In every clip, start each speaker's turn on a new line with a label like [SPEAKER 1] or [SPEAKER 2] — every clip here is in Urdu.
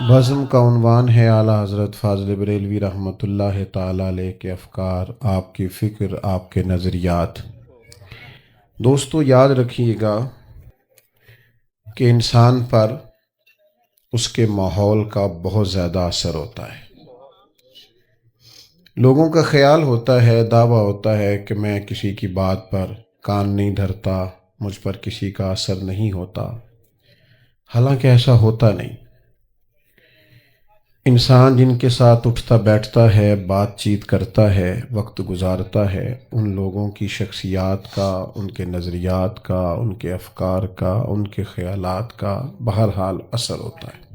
[SPEAKER 1] بزم کا عنوان ہے اعلیٰ حضرت فاضل بریلوی رحمۃ اللہ تعالی علیہ کے افکار، آپ کی فکر، آپ کے نظریات۔ دوستو یاد رکھیے گا کہ انسان پر اس کے ماحول کا بہت زیادہ اثر ہوتا ہے۔ لوگوں کا خیال ہوتا ہے، دعویٰ ہوتا ہے کہ میں کسی کی بات پر کان نہیں دھرتا، مجھ پر کسی کا اثر نہیں ہوتا، حالانکہ ایسا ہوتا نہیں۔ انسان جن کے ساتھ اٹھتا بیٹھتا ہے، بات چیت کرتا ہے، وقت گزارتا ہے، ان لوگوں کی شخصیات کا، ان کے نظریات کا، ان کے افکار کا، ان کے خیالات کا بہرحال اثر ہوتا ہے۔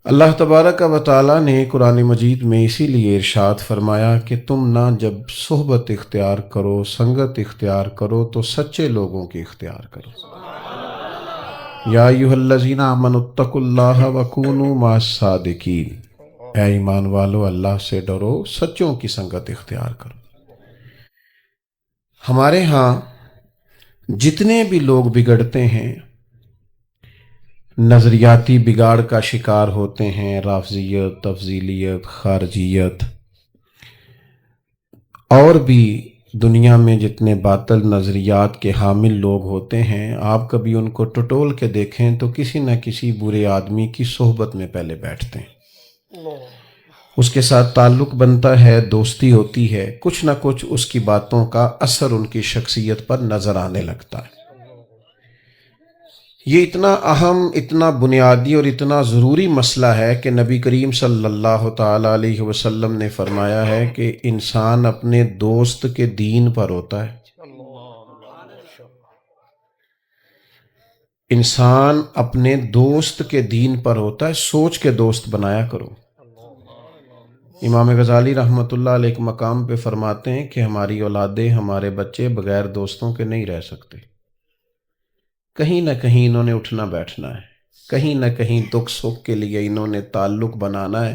[SPEAKER 1] اللہ تبارک و تعالیٰ نے قرآن مجید میں اسی لیے ارشاد فرمایا کہ تم نہ جب صحبت اختیار کرو، سنگت اختیار کرو تو سچے لوگوں کی اختیار کرو۔ یا ایھا الذین آمنوا اتقوا اللہ وکونوا مع الصادقین، اے ایمان والو اللہ سے ڈرو، سچوں کی سنگت اختیار کرو۔ ہمارے ہاں جتنے بھی لوگ بگڑتے ہیں، نظریاتی بگاڑ کا شکار ہوتے ہیں، رافضیت، تفضیلیت، خارجیت، اور بھی دنیا میں جتنے باطل نظریات کے حامل لوگ ہوتے ہیں، آپ کبھی ان کو ٹٹول کے دیکھیں تو کسی نہ کسی برے آدمی کی صحبت میں پہلے بیٹھتے ہیں، اس کے ساتھ تعلق بنتا ہے، دوستی ہوتی ہے، کچھ نہ کچھ اس کی باتوں کا اثر ان کی شخصیت پر نظر آنے لگتا ہے۔ یہ اتنا اہم، اتنا بنیادی اور اتنا ضروری مسئلہ ہے کہ نبی کریم صلی اللہ تعالی علیہ وسلم نے فرمایا ہے کہ انسان اپنے دوست کے دین پر ہوتا ہے۔ انسان اپنے دوست کے دین پر ہوتا ہے، سوچ کے دوست بنایا کرو۔ امام غزالی رحمۃ اللہ علیہ ایک مقام پہ فرماتے ہیں کہ ہماری اولادیں، ہمارے بچے بغیر دوستوں کے نہیں رہ سکتے۔ کہیں نہ کہیں انہوں نے اٹھنا بیٹھنا ہے، کہیں نہ کہیں دکھ سکھ کے لیے انہوں نے تعلق بنانا ہے۔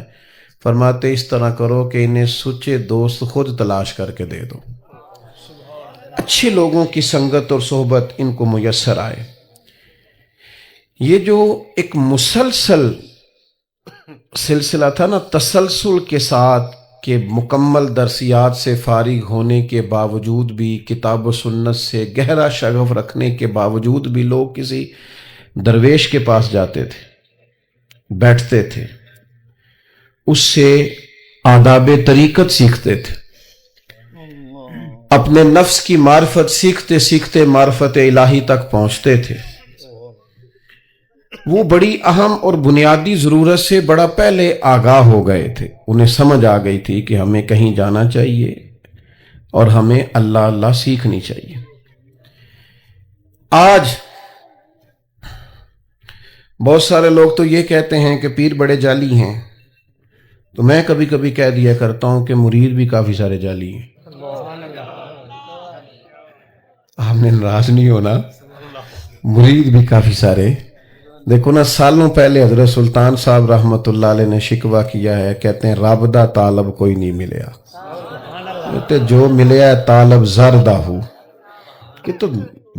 [SPEAKER 1] فرماتے اس طرح کرو کہ انہیں سچے دوست خود تلاش کر کے دے دو، اچھے لوگوں کی سنگت اور صحبت ان کو میسر آئے۔ یہ جو ایک مسلسل سلسلہ تھا نا، تسلسل کے ساتھ، کہ مکمل درسیات سے فارغ ہونے کے باوجود بھی، کتاب و سنت سے گہرا شغف رکھنے کے باوجود بھی لوگ کسی درویش کے پاس جاتے تھے، بیٹھتے تھے، اس سے آداب طریقت سیکھتے تھے، اپنے نفس کی معرفت سیکھتے سیکھتے معرفت الہی تک پہنچتے تھے۔ وہ بڑی اہم اور بنیادی ضرورت سے بڑا پہلے آگاہ ہو گئے تھے، انہیں سمجھ آ گئی تھی کہ ہمیں کہیں جانا چاہیے اور ہمیں اللہ اللہ سیکھنی چاہیے۔ آج بہت سارے لوگ تو یہ کہتے ہیں کہ پیر بڑے جعلی ہیں، تو میں کبھی کبھی کہہ دیا کرتا ہوں کہ مرید بھی کافی سارے جعلی ہیں۔ آپ نے ناراض نہیں ہونا، مرید بھی کافی سارے۔ دیکھو نا، سالوں پہلے حضرت سلطان صاحب رحمۃ اللہ علیہ نے شکوہ کیا ہے، کہتے ہیں رب دا طالب کوئی نہیں ملیا، کہتے جو ملیا ہے طالب زردہ ہو، کہ تو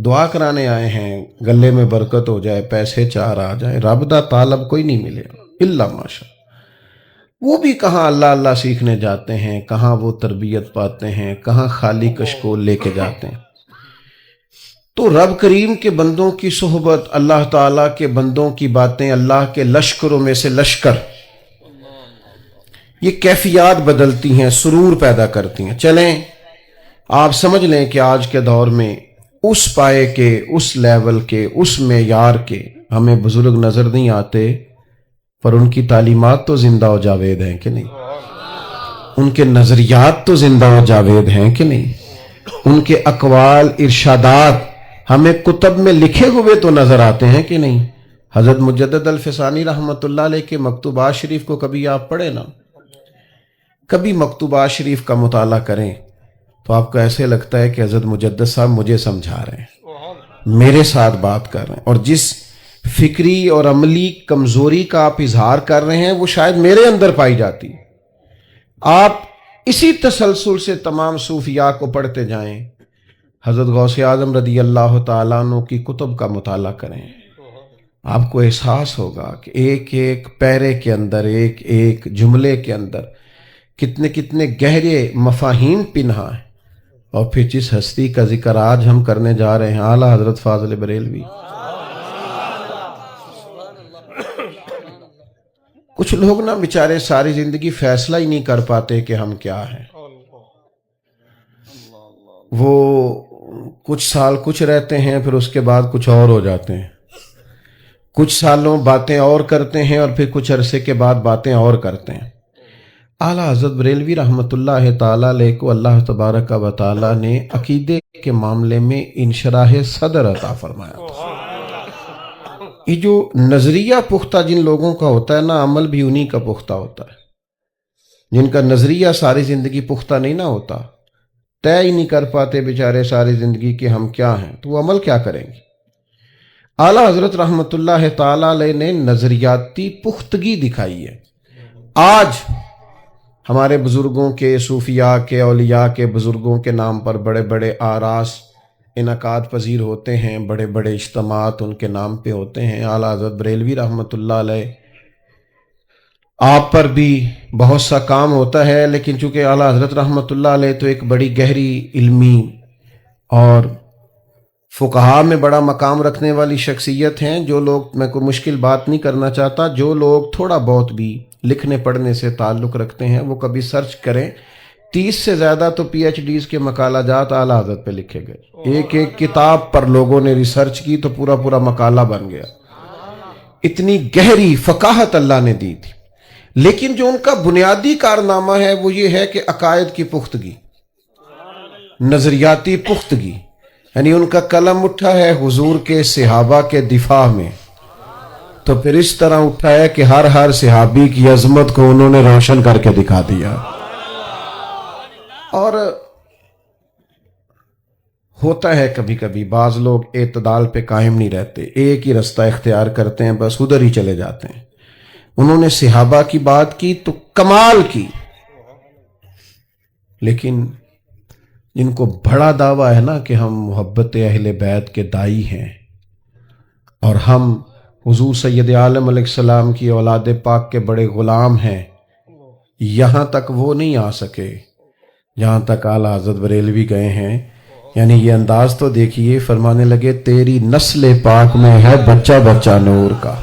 [SPEAKER 1] دعا کرانے آئے ہیں، گلے میں برکت ہو جائے، پیسے چار آ جائے، رب دا طالب کوئی نہیں ملیا الا ماشاء۔ وہ بھی کہاں اللہ اللہ سیکھنے جاتے ہیں، کہاں وہ تربیت پاتے ہیں، کہاں خالی کشکول لے کے جاتے ہیں۔ تو رب کریم کے بندوں کی صحبت، اللہ تعالیٰ کے بندوں کی باتیں، اللہ کے لشکروں میں سے لشکر، یہ کیفیات بدلتی ہیں، سرور پیدا کرتی ہیں۔ چلیں آپ سمجھ لیں کہ آج کے دور میں اس پائے کے، اس لیول کے، اس معیار کے ہمیں بزرگ نظر نہیں آتے، پر ان کی تعلیمات تو زندہ و جاوید ہیں کہ نہیں؟ ان کے نظریات تو زندہ و جاوید ہیں کہ نہیں؟ ان کے اقوال، ارشادات ہمیں کتب میں لکھے ہوئے تو نظر آتے ہیں کہ نہیں؟ حضرت مجدد الفسانی رحمۃ اللہ علیہ کے مکتوبات شریف کو کبھی آپ پڑھیں نا، کبھی مکتوبات شریف کا مطالعہ کریں تو آپ کو ایسے لگتا ہے کہ حضرت مجدد صاحب مجھے سمجھا رہے ہیں، میرے ساتھ بات کر رہے ہیں، اور جس فکری اور عملی کمزوری کا آپ اظہار کر رہے ہیں وہ شاید میرے اندر پائی جاتی ہے۔ آپ اسی تسلسل سے تمام صوفیاء کو پڑھتے جائیں، حضرت غوث اعظم رضی اللہ تعالیٰ عنہ کی کتب کا مطالعہ کریں، آپ کو احساس ہوگا کہ ایک ایک پیرے کے اندر، ایک ایک جملے کے اندر کتنے کتنے گہرے مفاہیم پنہا ہیں۔ اور پھر جس ہستی کا ذکر آج ہم کرنے جا رہے ہیں، اعلیٰ حضرت فاضل بریلوی، کچھ لوگ نا بیچارے ساری زندگی فیصلہ ہی نہیں کر پاتے کہ ہم کیا ہیں۔ وہ کچھ سال کچھ رہتے ہیں، پھر اس کے بعد کچھ اور ہو جاتے ہیں، کچھ سالوں باتیں اور کرتے ہیں، اور پھر کچھ عرصے کے بعد باتیں اور کرتے ہیں۔ اعلیٰ حضرت بریلوی رحمۃ اللہ تعالیٰ علیہ کو اللہ تبارک و تعالیٰ نے عقیدے کے معاملے میں انشراح صدر عطا فرمایا تھا۔ یہ جو نظریہ پختہ جن لوگوں کا ہوتا ہے نا، عمل بھی انہی کا پختہ ہوتا ہے۔ جن کا نظریہ ساری زندگی پختہ نہیں نہ ہوتا، طے ہی نہیں کر پاتے بیچارے ساری زندگی کہ ہم کیا ہیں، تو وہ عمل کیا کریں گے؟ اعلیٰ حضرت رحمۃ اللہ تعالیٰ علیہ نے نظریاتی پختگی دکھائی ہے۔ آج ہمارے بزرگوں کے، صوفیاء کے، اولیاء کے، بزرگوں کے نام پر بڑے بڑے آراس انعقاد پذیر ہوتے ہیں، بڑے بڑے اجتماعات ان کے نام پہ ہوتے ہیں۔ اعلیٰ حضرت بریلوی رحمۃ اللہ علیہ آپ پر بھی بہت سا کام ہوتا ہے، لیکن چونکہ اعلیٰ حضرت رحمۃ اللہ علیہ تو ایک بڑی گہری علمی اور فقہا میں بڑا مقام رکھنے والی شخصیت ہیں۔ جو لوگ، میں کوئی مشکل بات نہیں کرنا چاہتا، جو لوگ تھوڑا بہت بھی لکھنے پڑھنے سے تعلق رکھتے ہیں وہ کبھی سرچ کریں، 30 سے زیادہ تو پی ایچ ڈیز کے مقالہ جات اعلیٰ حضرت پہ لکھے گئے۔ ایک ایک کتاب پر لوگوں نے ریسرچ کی تو پورا پورا مقالہ بن گیا۔ اتنی گہری فقاہت اللہ نے دی تھی۔ لیکن جو ان کا بنیادی کارنامہ ہے وہ یہ ہے کہ عقائد کی پختگی، نظریاتی پختگی، یعنی ان کا قلم اٹھا ہے حضور کے صحابہ کے دفاع میں، تو پھر اس طرح اٹھا ہے کہ ہر صحابی کی عظمت کو انہوں نے روشن کر کے دکھا دیا۔ اور ہوتا ہے کبھی کبھی بعض لوگ اعتدال پہ قائم نہیں رہتے، ایک ہی رستہ اختیار کرتے ہیں، بس ادھر ہی چلے جاتے ہیں۔ انہوں نے صحابہ کی بات کی تو کمال کی، لیکن جن کو بڑا دعویٰ ہے نا کہ ہم محبت اہل بیت کے دائی ہیں اور ہم حضور سید عالم علیہ السلام کی اولاد پاک کے بڑے غلام ہیں، یہاں تک وہ نہیں آ سکے جہاں تک اعلیٰ حضرت بریلوی گئے ہیں۔ یعنی یہ انداز تو دیکھیے، فرمانے لگے تیری نسل پاک میں ہے بچہ بچہ نور کا،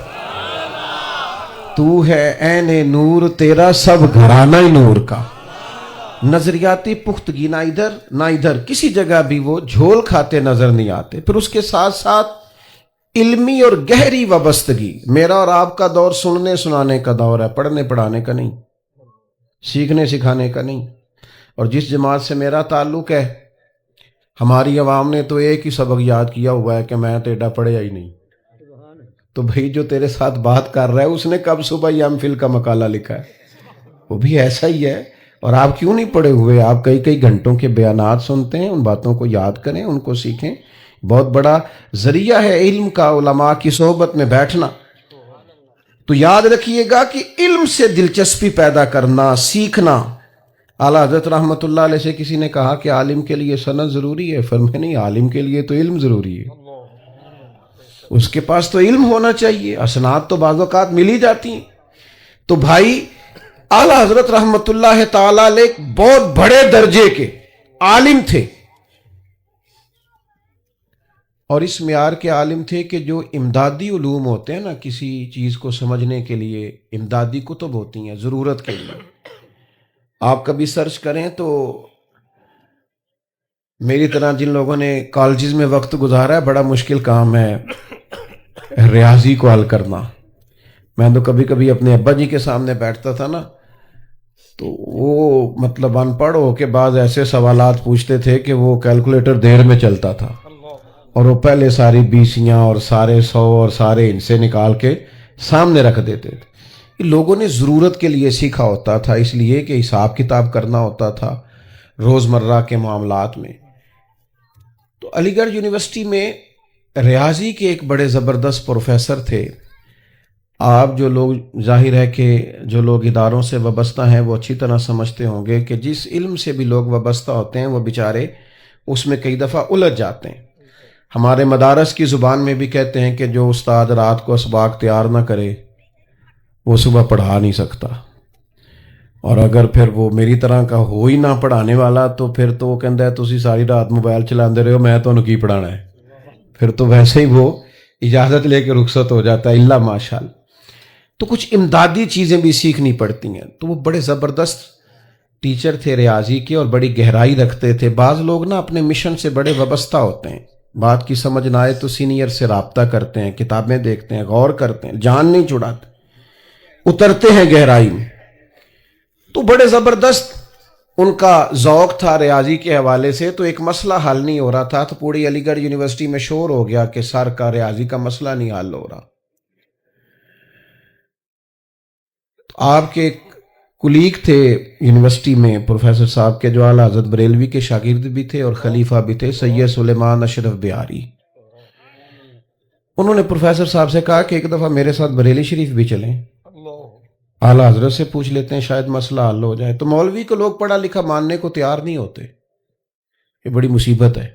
[SPEAKER 1] تو ہے عین نور، تیرا سب گھرانہ نور کا۔ نظریاتی پختگی، نہ ادھر نہ ادھر، کسی جگہ بھی وہ جھول کھاتے نظر نہیں آتے۔ پھر اس کے ساتھ ساتھ علمی اور گہری وابستگی۔ میرا اور آپ کا دور سننے سنانے کا دور ہے، پڑھنے پڑھانے کا نہیں، سیکھنے سکھانے کا نہیں۔ اور جس جماعت سے میرا تعلق ہے، ہماری عوام نے تو ایک ہی سبق یاد کیا ہوا ہے کہ میں تو ایڈا پڑھیا ہی نہیں۔ تو بھائی جو تیرے ساتھ بات کر رہا ہے اس نے کب صبح ایم فل کا مقالہ لکھا ہے؟ وہ بھی ایسا ہی ہے۔ اور آپ کیوں نہیں پڑھے ہوئے؟ آپ کئی گھنٹوں کے بیانات سنتے ہیں، ان باتوں کو یاد کریں، ان کو سیکھیں۔ بہت بڑا ذریعہ ہے علم کا علماء کی صحبت میں بیٹھنا۔ تو یاد رکھیے گا کہ علم سے دلچسپی پیدا کرنا، سیکھنا۔ اعلیٰ حضرت رحمۃ اللہ علیہ سے کسی نے کہا کہ عالم کے لیے سند ضروری ہے، فرمایا نہیں، عالم کے لیے تو علم ضروری ہے، اس کے پاس تو علم ہونا چاہیے، اسناد تو بعض اوقات مل ہی جاتی ہیں۔ تو بھائی اعلیٰ حضرت رحمۃ اللہ تعالیٰ علیہ بہت بڑے درجے کے عالم تھے، اور اس معیار کے عالم تھے کہ جو امدادی علوم ہوتے ہیں نا، کسی چیز کو سمجھنے کے لیے امدادی کتب ہوتی ہیں ضرورت کے لیے، آپ کبھی سرچ کریں تو میری طرح جن لوگوں نے کالجز میں وقت گزارا ہے، بڑا مشکل کام ہے ریاضی کو حل کرنا۔ میں تو کبھی کبھی اپنے ابا جی کے سامنے بیٹھتا تھا نا، تو وہ مطلب ان پڑھ ہو کے بعض ایسے سوالات پوچھتے تھے کہ وہ کیلکولیٹر دیر میں چلتا تھا، اور وہ پہلے ساری بیسیاں اور سارے 100 اور سارے انسے نکال کے سامنے رکھ دیتے تھے۔ لوگوں نے ضرورت کے لیے سیکھا ہوتا تھا، اس لیے کہ حساب کتاب کرنا ہوتا تھا روزمرہ کے معاملات میں۔ تو علی گڑھ یونیورسٹی میں ریاضی کے ایک بڑے زبردست پروفیسر تھے۔ آپ جو لوگ، ظاہر ہے کہ جو لوگ اداروں سے وابستہ ہیں وہ اچھی طرح سمجھتے ہوں گے کہ جس علم سے بھی لوگ وابستہ ہوتے ہیں وہ بیچارے اس میں کئی دفعہ الجھ جاتے ہیں۔ ہمارے مدارس کی زبان میں بھی کہتے ہیں کہ جو استاد رات کو اسباق تیار نہ کرے وہ صبح پڑھا نہیں سکتا، اور اگر پھر وہ میری طرح کا ہو ہی نہ پڑھانے والا تو پھر تو وہ کہتا ہے تسی ساری رات موبائل چلاندے رہے ہو، میں تو کی پڑھانا ہے، پھر تو ویسے ہی وہ اجازت لے کے رخصت ہو جاتا ہے الا ماشاء اللہ۔ تو کچھ امدادی چیزیں بھی سیکھنی پڑتی ہیں۔ تو وہ بڑے زبردست ٹیچر تھے ریاضی کے اور بڑی گہرائی رکھتے تھے۔ بعض لوگ نا اپنے مشن سے بڑے وابستہ ہوتے ہیں، بات کی سمجھ نہ آئے تو سینئر سے رابطہ کرتے ہیں، کتابیں دیکھتے ہیں، غور کرتے ہیں، جان نہیں چھڑاتے، اترتے ہیں گہرائی میں۔ تو بڑے زبردست ان کا ذوق تھا ریاضی کے حوالے سے۔ تو ایک مسئلہ حل نہیں ہو رہا تھا تو پوری علی گڑھ یونیورسٹی میں شور ہو گیا کہ سر کا ریاضی کا مسئلہ نہیں حل ہو رہا۔ تو آپ کے کلیگ تھے یونیورسٹی میں پروفیسر صاحب کے جو اعلیٰ حضرت بریلوی کے شاگرد بھی تھے اور خلیفہ بھی تھے، سید سلیمان اشرف بہاری۔ انہوں نے پروفیسر صاحب سے کہا کہ ایک دفعہ میرے ساتھ بریلی شریف بھی چلیں، اعلیٰ حضرت سے پوچھ لیتے ہیں شاید مسئلہ حل ہو جائے۔ تو مولوی کو لوگ پڑھا لکھا ماننے کو تیار نہیں ہوتے، یہ بڑی مصیبت ہے۔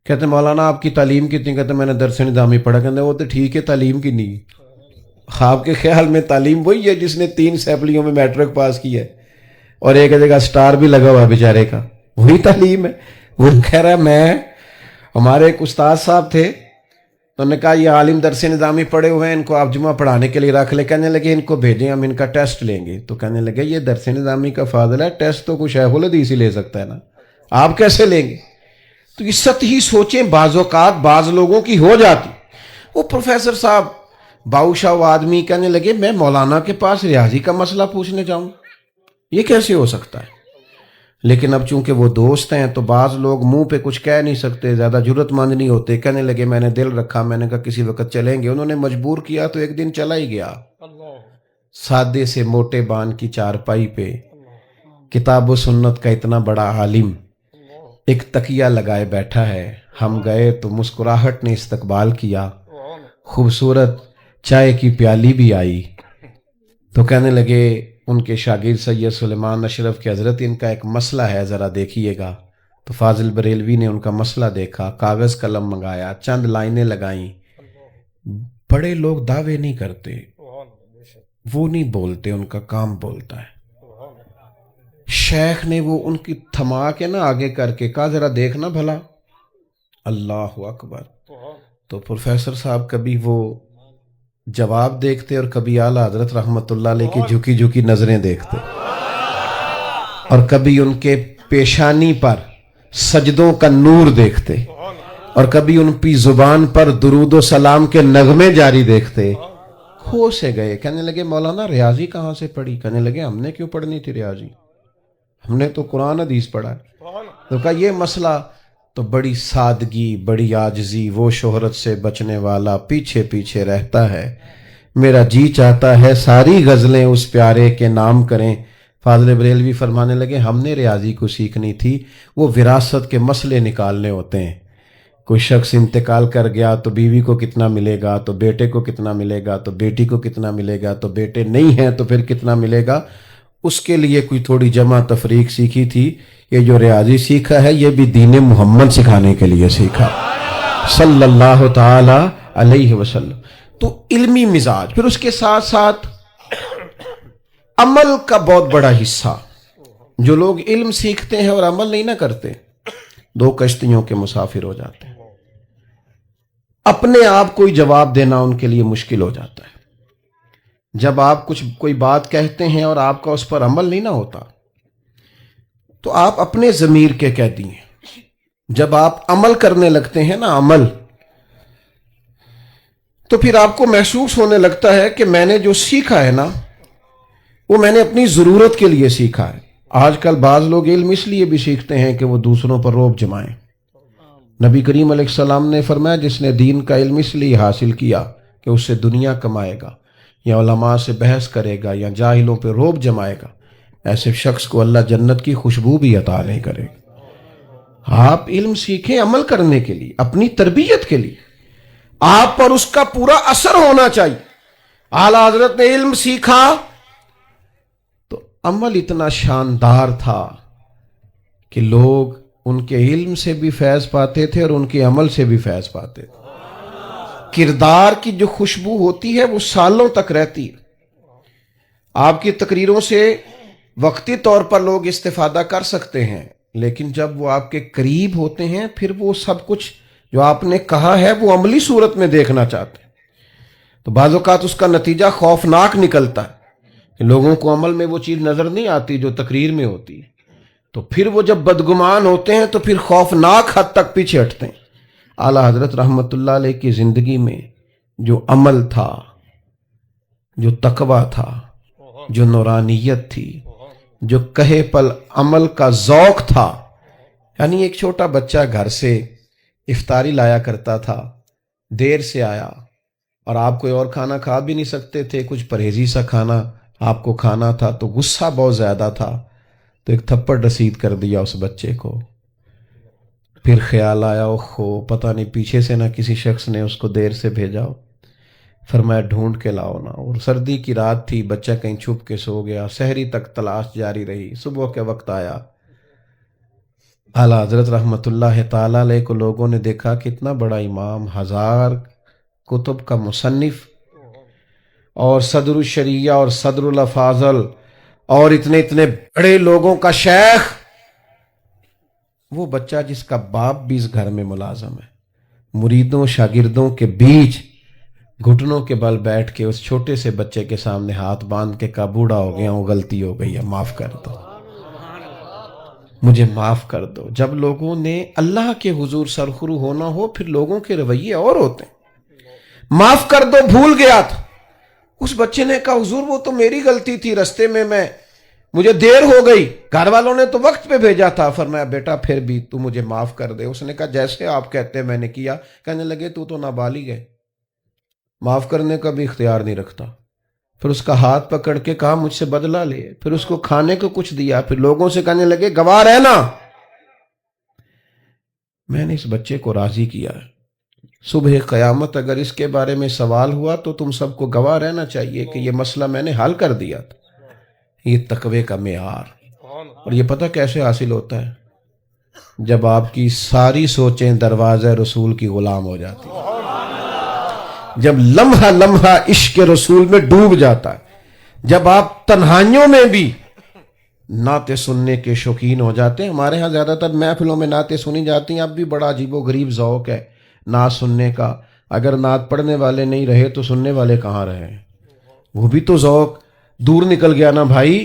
[SPEAKER 1] کہتے ہیں مولانا آپ کی تعلیم کتنی؟ کہتے ہیں میں نے درس نظامی پڑھا۔ کہتے ہیں وہ تو ٹھیک ہے، تعلیم کی نہیں، آپ کے خیال میں تعلیم وہی ہے جس نے 3 سیپلیوں میں میٹرک پاس کی ہے اور ایک جگہ سٹار بھی لگا ہوا ہے بیچارے کا، وہی تعلیم ہے؟ وہ کہہ رہا ہے ہمارے ایک استاد صاحب تھے، تو انہوں نے کہا یہ عالم درس نظامی پڑھے ہوئے ہیں، ان کو آپ جمعہ پڑھانے کے لیے رکھ لیں۔ کہنے لگے ان کو بھیجیں، ہم ان کا ٹیسٹ لیں گے۔ تو کہنے لگے یہ درس نظامی کا فاضل ہے، ٹیسٹ تو کچھ شیخ الحدیث ہی لے سکتا ہے نا، آپ کیسے لیں گے؟ تو یہ سطحی سوچیں بعض اوقات بعض لوگوں کی ہو جاتی۔ وہ پروفیسر صاحب باؤشا وہ آدمی کہنے لگے میں مولانا کے پاس ریاضی کا مسئلہ پوچھنے جاؤں، یہ کیسے ہو سکتا ہے؟ لیکن اب چونکہ وہ دوست ہیں تو بعض لوگ منہ پہ کچھ کہہ نہیں سکتے، زیادہ جرت مند نہیں ہوتے۔ کہنے لگے میں نے دل رکھا، میں نے کہا کسی وقت چلیں گے۔ انہوں نے مجبور کیا تو ایک دن چلا ہی گیا، سادے سے موٹے بان کی چارپائی پہ کتاب و سنت کا اتنا بڑا عالم ایک تکیہ لگائے بیٹھا ہے۔ ہم گئے تو مسکراہٹ نے استقبال کیا، خوبصورت چائے کی پیالی بھی آئی۔ تو کہنے لگے ان کے شاگرد سید سلیمان اشرف کے حضرت ان کا ایک مسئلہ ہے، ذرا دیکھیے گا۔ تو فاضل بریلوی نے ان کا مسئلہ دیکھا، کاغذ قلم منگایا، چند لائنیں لگائیں۔ بڑے لوگ دعوے نہیں کرتے، وہ نہیں بولتے، ان کا کام بولتا ہے۔ شیخ نے وہ ان کی تھما کے نا آگے کر کے کہا ذرا دیکھنا بھلا، اللہ اکبر۔ تو پروفیسر صاحب کبھی وہ جواب دیکھتے اور کبھی اعلیٰ حضرت رحمت اللہ علیہ کی جھکی جھکی نظریں دیکھتے، اور کبھی ان کے پیشانی پر سجدوں کا نور دیکھتے، اور کبھی ان کی زبان پر درود و سلام کے نغمے جاری دیکھتے۔ ہو سے گئے، کہنے لگے مولانا ریاضی کہاں سے پڑھی؟ کہنے لگے ہم نے کیوں پڑھنی تھی ریاضی، ہم نے تو قرآن حدیث پڑھا ہے۔ تو کہا یہ مسئلہ تو بڑی سادگی، بڑی عاجزی، وہ شہرت سے بچنے والا پیچھے پیچھے رہتا ہے، میرا جی چاہتا ہے ساری غزلیں اس پیارے کے نام کریں۔ فاضل بریلوی فرمانے لگے ہم نے ریاضی کو سیکھنی تھی، وہ وراثت کے مسئلے نکالنے ہوتے ہیں۔ کوئی شخص انتقال کر گیا تو بیوی کو کتنا ملے گا، تو بیٹے کو کتنا ملے گا، تو بیٹی کو کتنا ملے گا، تو بیٹے نہیں ہیں تو پھر کتنا ملے گا، اس کے لیے کوئی تھوڑی جمع تفریق سیکھی تھی۔ یہ جو ریاضی سیکھا ہے یہ بھی دین محمد سکھانے کے لیے سیکھا صلی اللہ تعالی علیہ وسلم۔ تو علمی مزاج، پھر اس کے ساتھ ساتھ عمل کا بہت بڑا حصہ۔ جو لوگ علم سیکھتے ہیں اور عمل نہیں نہ کرتے، 2 کشتیوں کے مسافر ہو جاتے ہیں، اپنے آپ کو ہی جواب دینا ان کے لیے مشکل ہو جاتا ہے۔ جب آپ کوئی بات کہتے ہیں اور آپ کا اس پر عمل نہیں نہ ہوتا تو آپ اپنے ضمیر کے قیدی ہیں۔ جب آپ عمل کرنے لگتے ہیں نا، عمل، تو پھر آپ کو محسوس ہونے لگتا ہے کہ میں نے جو سیکھا ہے نا وہ میں نے اپنی ضرورت کے لیے سیکھا ہے۔ آج کل بعض لوگ علم اس لیے بھی سیکھتے ہیں کہ وہ دوسروں پر رعب جمائیں۔ نبی کریم علیہ السلام نے فرمایا جس نے دین کا علم اس لیے حاصل کیا کہ اس سے دنیا کمائے گا، یا علماء سے بحث کرے گا، یا جاہلوں پہ رعب جمائے گا، ایسے شخص کو اللہ جنت کی خوشبو بھی عطا نہیں کرے گا۔ آپ علم سیکھیں عمل کرنے کے لیے، اپنی تربیت کے لیے، آپ پر اس کا پورا اثر ہونا چاہیے۔ اعلیٰ حضرت نے علم سیکھا تو عمل اتنا شاندار تھا کہ لوگ ان کے علم سے بھی فیض پاتے تھے اور ان کے عمل سے بھی فیض پاتے تھے۔ کردار کی جو خوشبو ہوتی ہے وہ سالوں تک رہتی ہے۔ آپ کی تقریروں سے وقتی طور پر لوگ استفادہ کر سکتے ہیں، لیکن جب وہ آپ کے قریب ہوتے ہیں پھر وہ سب کچھ جو آپ نے کہا ہے وہ عملی صورت میں دیکھنا چاہتے ہیں، تو بعض اوقات اس کا نتیجہ خوفناک نکلتا ہے کہ لوگوں کو عمل میں وہ چیز نظر نہیں آتی جو تقریر میں ہوتی ہے، تو پھر وہ جب بدگمان ہوتے ہیں تو پھر خوفناک حد تک پیچھے ہٹتے ہیں۔ اعلیٰ حضرت رحمت اللہ علیہ کی زندگی میں جو عمل تھا، جو تقویٰ تھا، جو نورانیت تھی، جو کہے پل عمل کا ذوق تھا، یعنی ایک چھوٹا بچہ گھر سے افطاری لایا کرتا تھا، دیر سے آیا اور آپ کوئی اور کھانا کھا بھی نہیں سکتے تھے، کچھ پرہیزی سا کھانا آپ کو کھانا تھا، تو غصہ بہت زیادہ تھا، تو ایک تھپڑ رسید کر دیا اس بچے کو۔ پھر خیال آیا اوہو پتہ نہیں پیچھے سے نہ کسی شخص نے اس کو دیر سے بھیجا ہو، فرمایا ڈھونڈ کے لاؤ نا، اور سردی کی رات تھی، بچہ کہیں چھپ کے سو گیا، سحری تک تلاش جاری رہی، صبح کے وقت آیا، اعلیٰ حضرت رحمت اللہ تعالی علیہ کو لوگوں نے دیکھا کہ اتنا بڑا امام، 1000 کتب کا مصنف اور صدر الشریعہ اور صدر الافاضل اور اتنے بڑے لوگوں کا شیخ، وہ بچہ جس کا باپ بھی اس گھر میں ملازم ہے، مریدوں شاگردوں کے بیچ گھٹنوں کے بل بیٹھ کے اس چھوٹے سے بچے کے سامنے ہاتھ باندھ کے کہا بوڑھا ہو گیا ہوں، غلطی ہو گئی ہے، معاف کر دو، مجھے معاف کر دو۔ جب لوگوں نے اللہ کے حضور سرخرو ہونا ہو پھر لوگوں کے رویے اور ہوتے ہیں۔ معاف کر دو، بھول گیا تھا۔ اس بچے نے کہا حضور وہ تو میری غلطی تھی، رستے میں مجھے دیر ہو گئی، گھر والوں نے تو وقت پہ بھیجا تھا۔ فرمایا بیٹا پھر بھی تو مجھے معاف کر دے۔ اس نے کہا جیسے آپ کہتے ہیں میں نے کیا۔ کہنے لگے تو نابالغ ہے، معاف کرنے کا بھی اختیار نہیں رکھتا۔ پھر اس کا ہاتھ پکڑ کے کہا مجھ سے بدلہ لے، پھر اس کو کھانے کو کچھ دیا، پھر لوگوں سے کہنے لگے گواہ رہنا، میں نے اس بچے کو راضی کیا ہے، صبح قیامت اگر اس کے بارے میں سوال ہوا تو تم سب کو گواہ رہنا چاہیے کہ یہ مسئلہ میں نے حل کر دیا تھا۔ یہ تقوی کا معیار، اور یہ پتہ کیسے حاصل ہوتا ہے؟ جب آپ کی ساری سوچیں دروازے رسول کی غلام ہو جاتی ہیں، جب لمحہ لمحہ عشق رسول میں ڈوب جاتا ہے، جب آپ تنہائیوں میں بھی نعتیں سننے کے شوقین ہو جاتے ہیں۔ ہمارے ہاں زیادہ تر محفلوں میں نعتیں سنی جاتی ہیں، اب بھی بڑا عجیب و غریب ذوق ہے نعت سننے کا۔ اگر نعت پڑھنے والے نہیں رہے تو سننے والے کہاں رہے؟ وہ بھی تو ذوق دور نکل گیا نا بھائی۔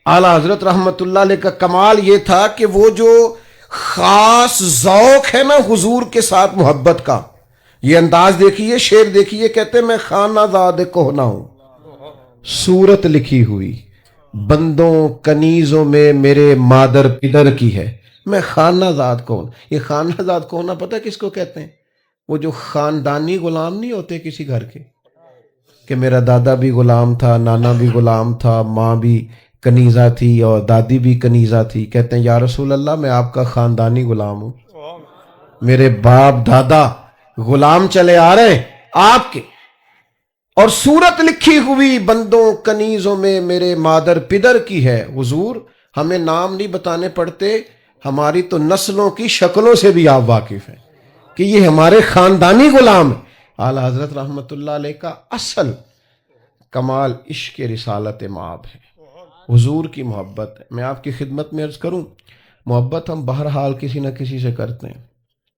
[SPEAKER 1] اعلیٰ حضرت رحمت اللہ علیہ کا کمال یہ تھا کہ وہ جو خاص ذوق ہے نا حضور کے ساتھ محبت کا، یہ انداز دیکھیے، شعر دیکھیے، کہتے میں خانہ زاد کوہنا ہوں، صورت لکھی ہوئی بندوں کنیزوں میں میرے مادر پدر کی ہے، میں خانہ زاد کون۔ یہ خانہ زاد کوہنا پتہ کس کو کہتے ہیں؟ وہ جو خاندانی غلام نہیں ہوتے کسی گھر کے، کہ میرا دادا بھی غلام تھا، نانا بھی غلام تھا، ماں بھی کنیزہ تھی اور دادی بھی کنیزہ تھی۔ کہتے ہیں یا رسول اللہ میں آپ کا خاندانی غلام ہوں، میرے باپ دادا غلام چلے آ رہے ہیں آپ کے، اور صورت لکھی ہوئی بندوں کنیزوں میں میرے مادر پدر کی ہے۔ حضور ہمیں نام نہیں بتانے پڑتے، ہماری تو نسلوں کی شکلوں سے بھی آپ واقف ہیں کہ یہ ہمارے خاندانی غلام ہیں۔ اعلیٰ حضرت رحمت اللہ علیہ کا اصل کمال عشق رسالت مآب ہے، حضور کی محبت ہے۔ میں آپ کی خدمت میں عرض کروں، محبت ہم بہرحال کسی نہ کسی سے کرتے ہیں،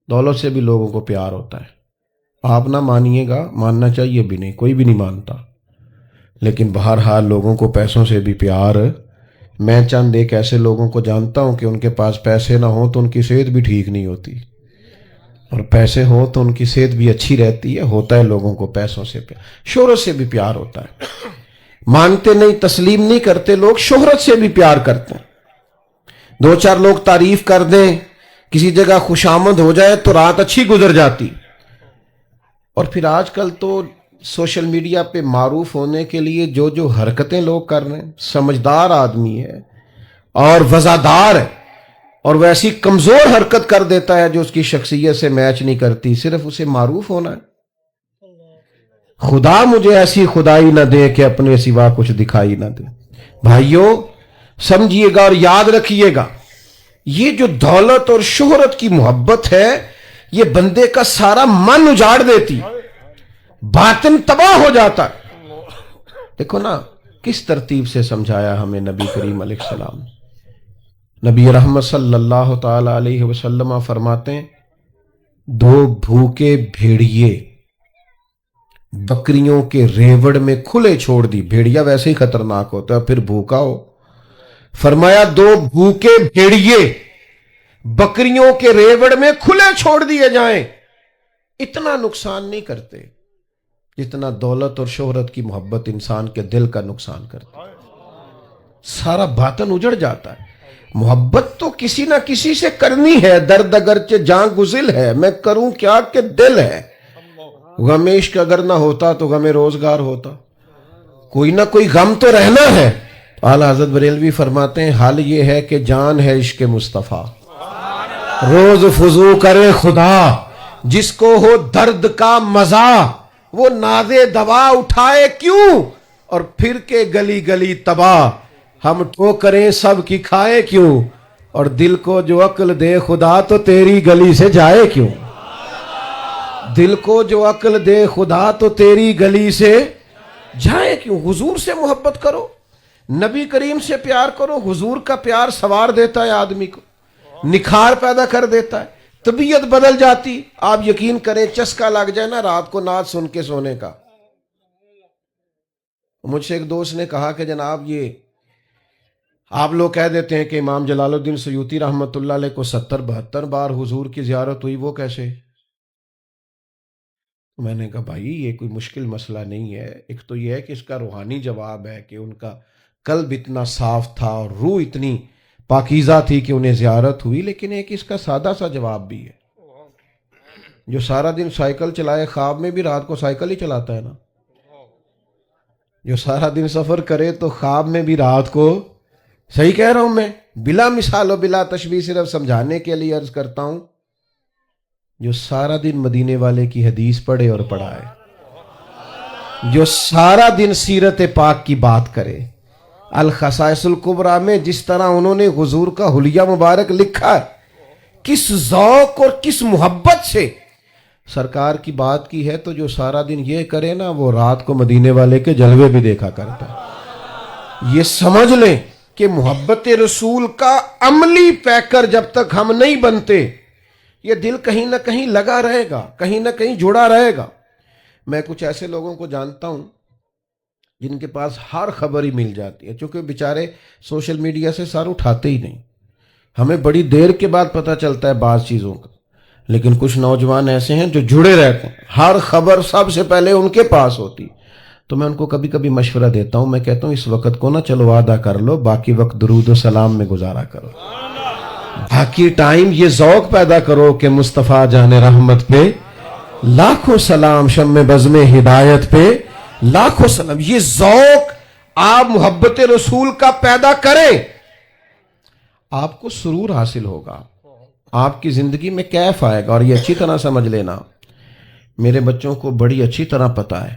[SPEAKER 1] دولت سے بھی لوگوں کو پیار ہوتا ہے، آپ نہ مانیے گا، ماننا چاہیے بھی نہیں، کوئی بھی نہیں مانتا، لیکن بہرحال لوگوں کو پیسوں سے بھی پیار۔ میں چند ایک ایسے لوگوں کو جانتا ہوں کہ ان کے پاس پیسے نہ ہوں تو ان کی صحت بھی ٹھیک نہیں ہوتی، اور پیسے ہوں تو ان کی صحت بھی اچھی رہتی ہے۔ ہوتا ہے لوگوں کو پیسوں سے پیار، شہرت سے بھی پیار ہوتا ہے، مانتے نہیں تسلیم نہیں کرتے لوگ، شہرت سے بھی پیار کرتے ہیں۔ دو چار لوگ تعریف کر دیں، کسی جگہ خوشامد ہو جائے تو رات اچھی گزر جاتی۔ اور پھر آج کل تو سوشل میڈیا پہ معروف ہونے کے لیے جو حرکتیں لوگ کر رہے ہیں، سمجھدار آدمی ہے اور وفادار ہے، اور وہ ایسی کمزور حرکت کر دیتا ہے جو اس کی شخصیت سے میچ نہیں کرتی، صرف اسے معروف ہونا ہے۔ خدا مجھے ایسی خدائی نہ دے کہ اپنے سوا کچھ دکھائی نہ دے۔ بھائیوں سمجھیے گا اور یاد رکھیے گا، یہ جو دولت اور شہرت کی محبت ہے یہ بندے کا سارا من اجاڑ دیتی، باطن تباہ ہو جاتا ہے۔ دیکھو نا کس ترتیب سے سمجھایا ہمیں نبی کریم علیہ السلام۔ نبی رحمت صلی اللہ تعالی علیہ وسلم فرماتے ہیں، دو بھوکے بھیڑیے بکریوں کے ریوڑ میں کھلے چھوڑ دی، بھیڑیا ویسے ہی خطرناک ہوتا ہے پھر بھوکا ہو، فرمایا دو بھوکے بھیڑیے بکریوں کے ریوڑ میں کھلے چھوڑ دیے جائیں، اتنا نقصان نہیں کرتے جتنا دولت اور شہرت کی محبت انسان کے دل کا نقصان کرتی، سارا باطن اجڑ جاتا ہے۔ محبت تو کسی نہ کسی سے کرنی ہے، درد اگرچہ جاں گزل ہے، میں کروں کیا کہ دل ہے، غم عشق اگر نہ ہوتا تو غم روزگار ہوتا، کوئی نہ کوئی غم تو رہنا ہے۔ اعلیٰ حضرت بریلوی فرماتے ہیں حال یہ ہے کہ جان ہے عشق مصطفیٰ، روز فضو کرے خدا، جس کو ہو درد کا مزہ وہ نازے دوا اٹھائے کیوں، اور پھر کے گلی گلی تباہ ہم ٹھوکریں سب کی کھائے کیوں، اور دل کو جو عقل دے خدا تو تیری گلی سے جائے کیوں، دل کو جو عقل دے خدا تو تیری گلی سے جائے کیوں۔ حضور سے محبت کرو، نبی کریم سے پیار کرو، حضور کا پیار سوار دیتا ہے آدمی کو، نکھار پیدا کر دیتا ہے، طبیعت بدل جاتی۔ آپ یقین کریں چسکا لگ جائے نا رات کو نعت سن کے سونے کا۔ مجھ سے ایک دوست نے کہا کہ جناب یہ آپ لوگ کہہ دیتے ہیں کہ امام جلال الدین سیوطی رحمت اللہ علیہ کو 70-72 بار حضور کی زیارت ہوئی، وہ کیسے؟ میں نے کہا بھائی یہ کوئی مشکل مسئلہ نہیں ہے، ایک تو یہ ہے کہ اس کا روحانی جواب ہے کہ ان کا قلب اتنا صاف تھا اور روح اتنی پاکیزہ تھی کہ انہیں زیارت ہوئی، لیکن ایک اس کا سادہ سا جواب بھی ہے، جو سارا دن سائیکل چلائے خواب میں بھی رات کو سائیکل ہی چلاتا ہے نا، جو سارا دن سفر کرے تو خواب میں بھی رات کو، صحیح کہہ رہا ہوں میں، بلا مثال و بلا تشبیہ صرف سمجھانے کے لیے عرض کرتا ہوں، جو سارا دن مدینے والے کی حدیث پڑھے اور پڑھائے، جو سارا دن سیرت پاک کی بات کرے، الخصائص الکبریٰ میں جس طرح انہوں نے حضور کا حلیہ مبارک لکھا ہے، کس ذوق اور کس محبت سے سرکار کی بات کی ہے، تو جو سارا دن یہ کرے نا وہ رات کو مدینے والے کے جلوے بھی دیکھا کرتا ہے۔ یہ سمجھ لیں کہ محبت رسول کا عملی پیکر جب تک ہم نہیں بنتے یہ دل کہیں نہ کہیں لگا رہے گا، کہیں نہ کہیں جڑا رہے گا۔ میں کچھ ایسے لوگوں کو جانتا ہوں جن کے پاس ہر خبر ہی مل جاتی ہے، چونکہ بیچارے سوشل میڈیا سے سر اٹھاتے ہی نہیں، ہمیں بڑی دیر کے بعد پتہ چلتا ہے بعض چیزوں کا، لیکن کچھ نوجوان ایسے ہیں جو جڑے رہتے ہیں، ہر خبر سب سے پہلے ان کے پاس ہوتی۔ تو میں ان کو کبھی کبھی مشورہ دیتا ہوں، میں کہتا ہوں اس وقت کو نا چلو وعدہ کر لو، باقی وقت درود و سلام میں گزارا کرو، باقی ٹائم یہ ذوق پیدا کرو کہ مصطفیٰ جان رحمت پہ لاکھوں سلام، شم بزم ہدایت پہ لاکھوں سلام۔ یہ ذوق آپ محبت رسول کا پیدا کریں، آپ کو سرور حاصل ہوگا، آپ کی زندگی میں کیف آئے گا۔ اور یہ اچھی طرح سمجھ لینا، میرے بچوں کو بڑی اچھی طرح پتا ہے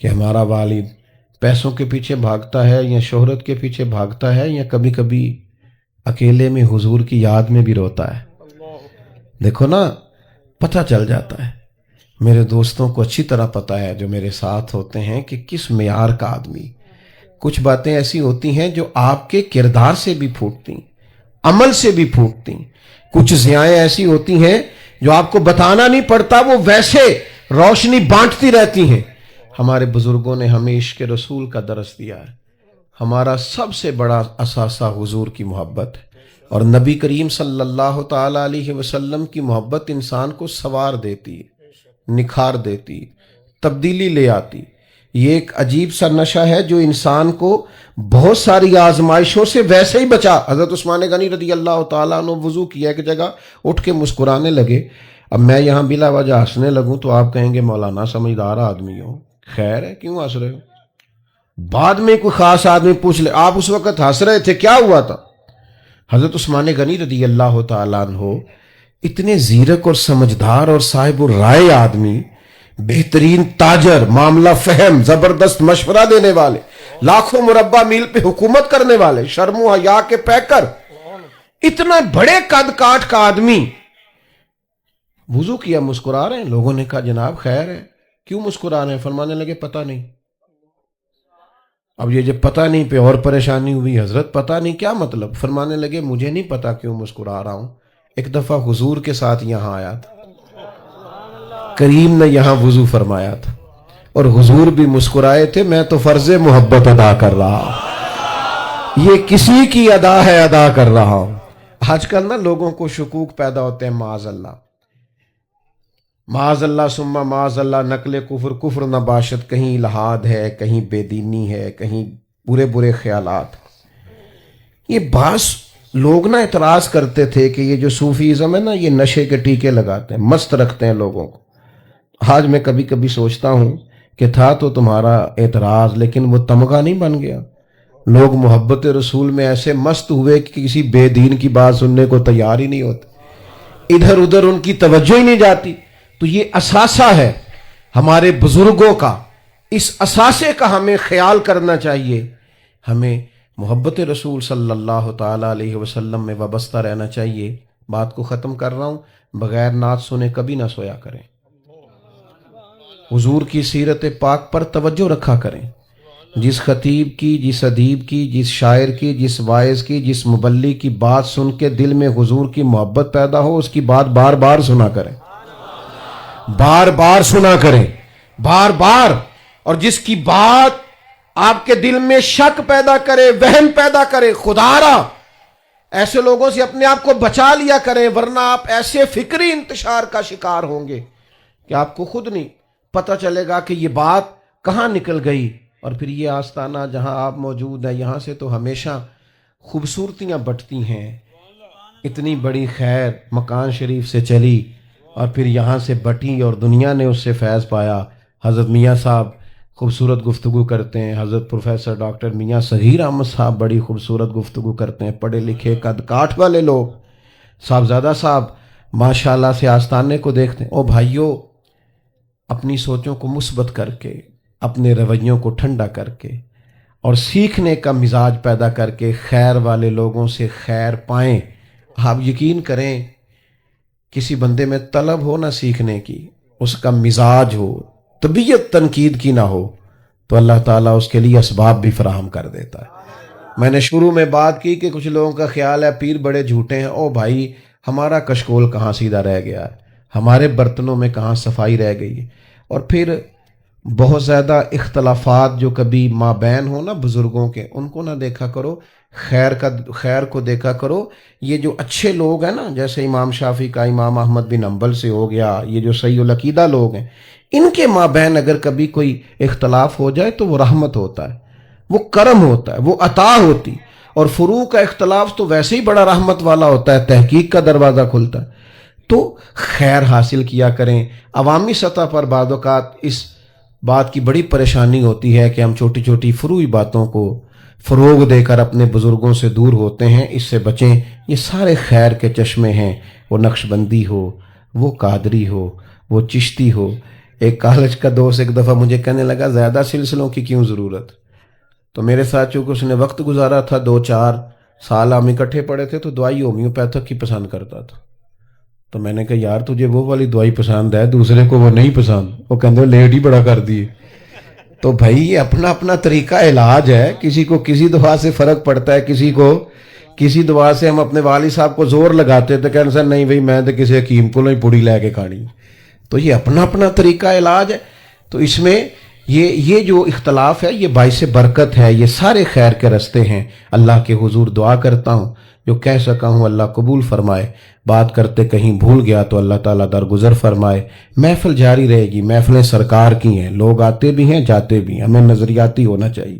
[SPEAKER 1] کہ ہمارا والد پیسوں کے پیچھے بھاگتا ہے یا شہرت کے پیچھے بھاگتا ہے یا کبھی کبھی اکیلے میں حضور کی یاد میں بھی روتا ہے۔ دیکھو نا پتہ چل جاتا ہے، میرے دوستوں کو اچھی طرح پتا ہے جو میرے ساتھ ہوتے ہیں کہ کس معیار کا آدمی۔ کچھ باتیں ایسی ہوتی ہیں جو آپ کے کردار سے بھی پھوٹتی، عمل سے بھی پھوٹتی، کچھ ضیائیں ایسی ہوتی ہیں جو آپ کو بتانا نہیں پڑتا، وہ ویسے روشنی بانٹتی رہتی ہیں۔ ہمارے بزرگوں نے ہمیں عشق رسول کا درس دیا ہے، ہمارا سب سے بڑا اثاثہ حضور کی محبت ہے، اور نبی کریم صلی اللہ تعالی علیہ وسلم کی محبت انسان کو سوار دیتی ہے، نکھار دیتی، تبدیلی لے آتی۔ یہ ایک عجیب سا نشہ ہے جو انسان کو بہت ساری آزمائشوں سے ویسے ہی بچا۔ حضرت عثمان غنی رضی اللہ تعالیٰ عنہ وضو کیا ایک جگہ، اٹھ کے مسکرانے لگے۔ اب میں یہاں بلا وجہ ہنسنے لگوں تو آپ کہیں گے مولانا سمجھدار آدمی ہو، خیر ہے کیوں ہنس رہے ہو؟ بعد میں کوئی خاص آدمی پوچھ لے آپ اس وقت ہنس رہے تھے کیا ہوا تھا؟ حضرت عثمان غنی رضی اللہ تعالیٰ عنہ اتنے زیرک اور سمجھدار اور صاحب الرائے آدمی، بہترین تاجر، معاملہ فہم، زبردست مشورہ دینے والے، لاکھوں مربع میل پہ حکومت کرنے والے، شرم و حیا کے پیکر، اتنا بڑے قد کاٹ کا آدمی وضو کیا مسکرا رہے ہیں. لوگوں نے کہا جناب خیر ہے, کیوں مسکرا رہے ہیں؟ فرمانے لگے پتہ نہیں. اب یہ جب پتہ نہیں پہ اور پریشانی ہوئی. حضرت پتہ نہیں کیا مطلب؟ فرمانے لگے مجھے نہیں پتا کیوں مسکرا رہا ہوں. ایک دفعہ حضور کے ساتھ یہاں آیا تھا, کریم نے یہاں وضو فرمایا تھا اور حضور بھی مسکرائے تھے, میں تو فرض محبت ادا کر رہا ہوں, یہ کسی کی ادا ہے ادا کر رہا ہوں. آج کل نا لوگوں کو شکوک پیدا ہوتے ہیں, معاذ اللہ معاذ اللہ ثم معاذ اللہ, نقل کفر کفر نہ باشد, کہیں الحاد ہے, کہیں بے دینی ہے, کہیں برے برے خیالات. یہ بعض لوگ نا اعتراض کرتے تھے کہ یہ جو صوفیزم ہے نا, یہ نشے کے ٹیکے لگاتے ہیں, مست رکھتے ہیں لوگوں کو. آج میں کبھی کبھی سوچتا ہوں کہ تھا تو تمہارا اعتراض, لیکن وہ تمغہ نہیں بن گیا. لوگ محبت رسول میں ایسے مست ہوئے کہ کسی بے دین کی بات سننے کو تیار ہی نہیں ہوتے, ادھر ادھر ان کی توجہ ہی نہیں جاتی. تو یہ اثاثہ ہے ہمارے بزرگوں کا, اس اثاثے کا ہمیں خیال کرنا چاہیے. ہمیں محبت رسول صلی اللہ تعالی علیہ وسلم میں وابستہ رہنا چاہیے. بات کو ختم کر رہا ہوں, بغیر نعت سنے کبھی نہ سویا کریں. حضور کی سیرت پاک پر توجہ رکھا کریں. جس خطیب کی, جس ادیب کی, جس شاعر کی, جس واعظ کی, جس مبلی کی بات سن کے دل میں حضور کی محبت پیدا ہو, اس کی بات بار بار سنا کریں, بار بار سنا کریں, بار بار. اور جس کی بات آپ کے دل میں شک پیدا کرے, وہم پیدا کرے, خدارا ایسے لوگوں سے اپنے آپ کو بچا لیا کریں, ورنہ آپ ایسے فکری انتشار کا شکار ہوں گے کہ آپ کو خود نہیں پتہ چلے گا کہ یہ بات کہاں نکل گئی. اور پھر یہ آستانہ جہاں آپ موجود ہیں, یہاں سے تو ہمیشہ خوبصورتیاں بٹتی ہیں. اتنی بڑی خیر مکان شریف سے چلی اور پھر یہاں سے بٹی اور دنیا نے اس سے فیض پایا. حضرت میاں صاحب خوبصورت گفتگو کرتے ہیں, حضرت پروفیسر ڈاکٹر میاں صغیر احمد صاحب بڑی خوبصورت گفتگو کرتے ہیں, پڑھے لکھے قد کاٹ والے لوگ. صاحبزادہ صاحب ماشاءاللہ سے آستانے کو دیکھتے ہیں. او بھائیو, اپنی سوچوں کو مثبت کر کے, اپنے رویوں کو ٹھنڈا کر کے اور سیکھنے کا مزاج پیدا کر کے خیر والے لوگوں سے خیر پائیں. آپ یقین کریں, کسی بندے میں طلب ہو نہ سیکھنے کی, اس کا مزاج ہو, طبیعت تنقید کی نہ ہو, تو اللہ تعالیٰ اس کے لیے اسباب بھی فراہم کر دیتا ہے. میں نے شروع میں بات کی کہ کچھ لوگوں کا خیال ہے پیر بڑے جھوٹے ہیں. او بھائی, ہمارا کشکول کہاں سیدھا رہ گیا ہے, ہمارے برتنوں میں کہاں صفائی رہ گئی ہے. اور پھر بہت زیادہ اختلافات جو کبھی مابین ہو نا بزرگوں کے, ان کو نہ دیکھا کرو, خیر کو دیکھا کرو. یہ جو اچھے لوگ ہیں نا, جیسے امام شافعی کا امام احمد بن حنبل سے ہو گیا, یہ جو صحیح العقیدہ لوگ ہیں, ان کے مابین اگر کبھی کوئی اختلاف ہو جائے تو وہ رحمت ہوتا ہے, وہ کرم ہوتا ہے, وہ عطا ہوتی. اور فروع کا اختلاف تو ویسے ہی بڑا رحمت والا ہوتا ہے, تحقیق کا دروازہ کھلتا ہے. تو خیر حاصل کیا کریں. عوامی سطح پر بعض اوقات اس بات کی بڑی پریشانی ہوتی ہے کہ ہم چھوٹی چھوٹی فروعی باتوں کو فروغ دے کر اپنے بزرگوں سے دور ہوتے ہیں. اس سے بچیں. یہ سارے خیر کے چشمے ہیں, وہ نقش بندی ہو, وہ قادری ہو, وہ چشتی ہو. ایک کالج کا دوست ایک دفعہ مجھے کہنے لگا زیادہ سلسلوں کی کیوں ضرورت. تو میرے ساتھ چونکہ اس نے وقت گزارا تھا, 2-4 سال ہم اکٹھے پڑے تھے, تو دوائی ہومیوپیتھک کی پسند کرتا تھا. تو میں نے کہا یار تجھے وہ والی دوائی پسند ہے, دوسرے کو وہ نہیں پسند. وہ کہتے لیٹ ہی بڑا کر دیے. تو بھائی یہ اپنا اپنا طریقہ علاج ہے. کسی کو کسی دوا سے فرق پڑتا ہے, کسی کو کسی دوا سے. ہم اپنے والد صاحب کو زور لگاتے تھے, کہنے سر نہیں بھائی میں تو کسی حکیم کو نہیں پوڑی لے کے کھانی. تو یہ اپنا اپنا طریقہ علاج ہے. تو اس میں یہ جو اختلاف ہے یہ باعث برکت ہے, یہ سارے خیر کے رستے ہیں. اللہ کے حضور دعا کرتا ہوں جو کہہ سکا ہوں اللہ قبول فرمائے. بات کرتے کہیں بھول گیا تو اللہ تعالیٰ درگزر فرمائے. محفل جاری رہے گی, محفلیں سرکار کی ہیں, لوگ آتے بھی ہیں جاتے بھی ہیں. ہمیں نظریاتی ہونا چاہیے,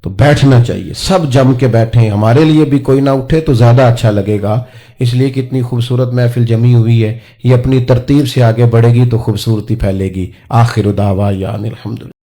[SPEAKER 1] تو بیٹھنا چاہیے, سب جم کے بیٹھیں. ہمارے لیے بھی کوئی نہ اٹھے تو زیادہ اچھا لگے گا. اس لیے کہ اتنی خوبصورت محفل جمی ہوئی ہے, یہ اپنی ترتیب سے آگے بڑھے گی تو خوبصورتی پھیلے گی. آخر دعوانا الحمدللہ.